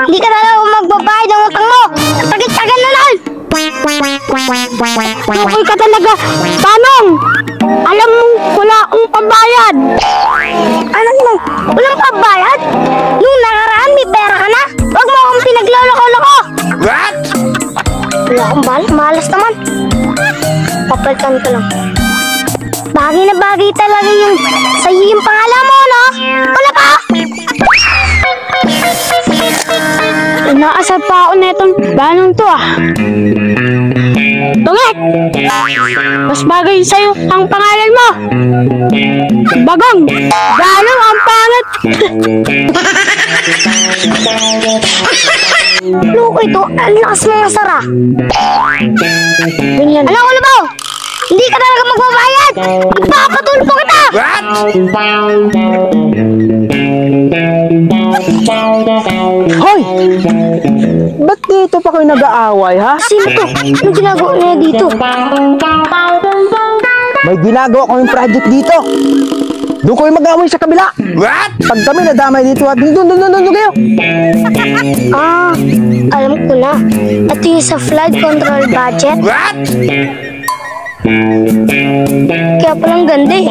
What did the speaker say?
Hindi ka talaga magbabayad ng utang mo. Tagal-tagal na lang. Lukoy ka talaga. Tanong! Alam mo, wala akong pambayad. Ano mo? Walang pabayad? Nung nakaraan, may pera ka na? Huwag mo akong pinagloloko-loko. What? Wala akong balas. Malas naman. Papalitan ko lang. Bagay na bagay talaga yung sa'yo yung pangalan mo, no? Wala pa? Inaasar pa ako netong banong to ah. Tungek! Mas bagay sa'yo ang pangalan mo. Bagong! Ganong ang pangit! Loko ito, ang lakas mga sara. Ganyan. Alam ko na ba? Hindi ka talaga magbabayad! Ipapatulpo kita! What? Hoy! Ba't dito pa kayo nag-aaway, ha? Sino to? Anong ginagawa niya dito? May ginagawa ko yung project dito. Doon kayo mag-aaway sa kabila. What? Pag kami nadamay dito at doon kayo. Ah, alam ko na. Ito yung sa flood control budget. What? Kaya palang ganda eh.